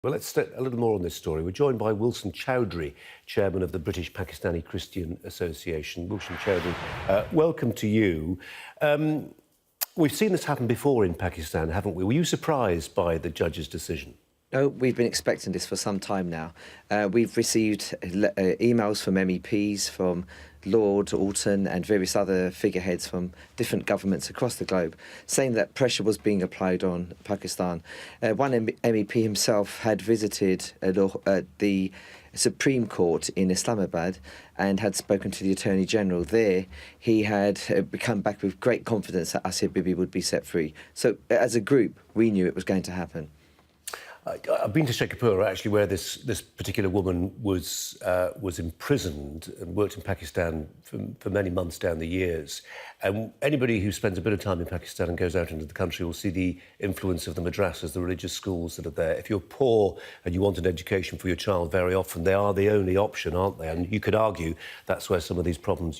Well, let's stay a little more on this story. We're joined by Wilson Chowdhry, chairman of the British Pakistani Christian Association. Wilson Chowdhry, welcome to you. We've seen this happen before in Pakistan, haven't we? Were you surprised by the judge's decision? No, we've been expecting this for some time now. We've received emails from MEPs, from Lord Alton and various other figureheads from different governments across the globe, saying that pressure was being applied on Pakistan. One MEP himself had visited the Supreme Court in Islamabad and had spoken to the Attorney General there. He had come back with great confidence that Asia Bibi would be set free. So as a group, we knew it was going to happen. I've been to Sheikhupura, actually, where this particular woman was imprisoned and worked in Pakistan for many months down the years. And anybody who spends a bit of time in Pakistan and goes out into the country will see the influence of the madrasas, the religious schools that are there. If you're poor and you want an education for your child, very often they are the only option, aren't they? And you could argue that's where some of these problems,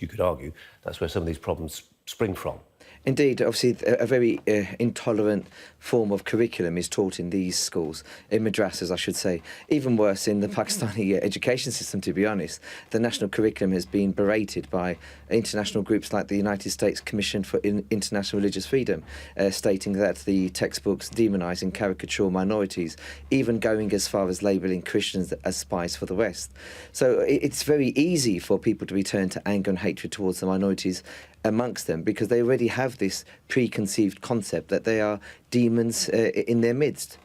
spring from. Indeed, obviously, a very intolerant form of curriculum is taught in these schools, in madrasas, I should say. Even worse in the Pakistani education system, to be honest. The national curriculum has been berated by international groups like the United States Commission for International Religious Freedom, stating that the textbooks demonise and caricature minorities, even going as far as labelling Christians as spies for the West. So it's very easy for people to return to anger and hatred towards the minorities amongst them, because they already have this preconceived concept that they are demons in their midst.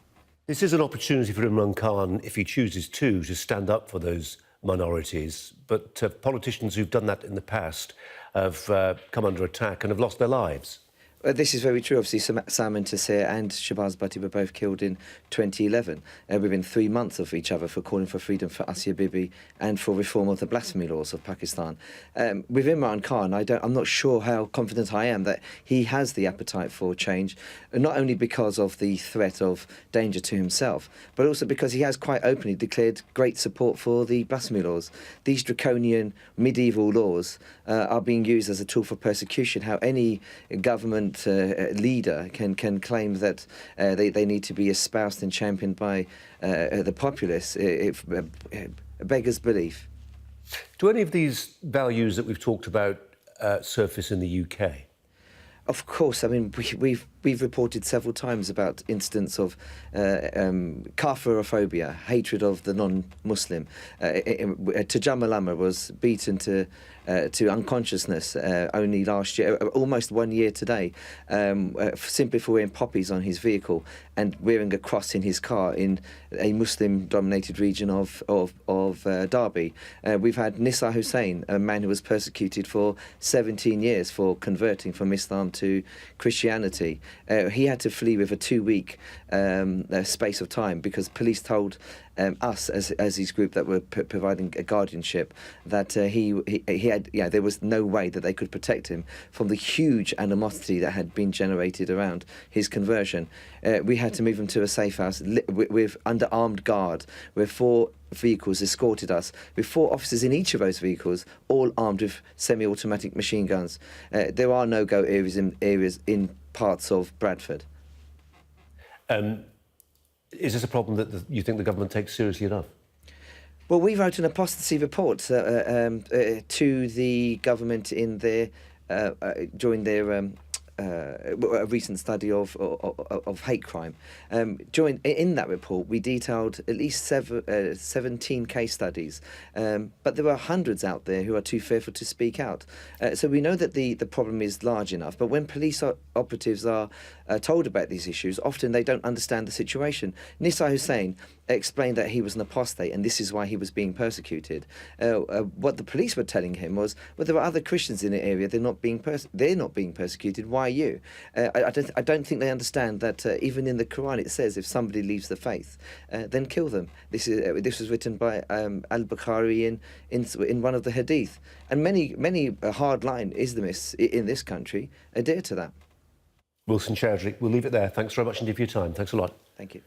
This is an opportunity for Imran Khan, if he chooses to stand up for those minorities. But politicians who've done that in the past have come under attack and have lost their lives. This is very true. Obviously, Salman Taseer and Shahbaz Bhatti were both killed in 2011, within 3 months of each other, for calling for freedom for Asia Bibi and for reform of the blasphemy laws of Pakistan. With Imran Khan, I'm not sure how confident I am that he has the appetite for change, not only because of the threat of danger to himself, but also because he has quite openly declared great support for the blasphemy laws. These draconian medieval laws are being used as a tool for persecution. How any government leader can claim that they need to be espoused and championed by the populace, it beggars belief. Do any of these values that we've talked about surface in the UK? Of course. I mean, we've reported several times about incidents of kafirophobia, hatred of the non-Muslim. Tajam Ulama was beaten to unconsciousness only last year, almost 1 year today, simply for wearing poppies on his vehicle and wearing a cross in his car in a Muslim-dominated region of Derby. We've had Nisa Hussain, a man who was persecuted for 17 years for converting from Islam to Christianity. He had to flee with a 2-week space of time because police told us, as his group that were providing a guardianship, that there was no way that they could protect him from the huge animosity that had been generated around his conversion. We had to move him to a safe house with under armed guard, where 4 vehicles escorted us, with 4 officers in each of those vehicles, all armed with semi-automatic machine guns. There are no-go areas in parts of Bradford. Is this a problem that you think the government takes seriously enough? Well, we wrote an apostasy report to the government in during their a recent study of hate crime. In that report, we detailed at least 17 case studies, but there are hundreds out there who are too fearful to speak out. So we know that the problem is large enough, but when police operatives are told about these issues, often they don't understand the situation. Nisa Hussain explained that he was an apostate and this is why he was being persecuted. What the police were telling him was, well, there are other Christians in the area, they're not being persecuted, why are you? I don't think they understand that even in the Quran it says if somebody leaves the faith, then kill them. This was written by al-Bukhari in one of the hadith. And many hardline Islamists in this country adhere to that. Wilson Chowdhry, we'll leave it there. Thanks very much indeed for your time. Thanks a lot. Thank you.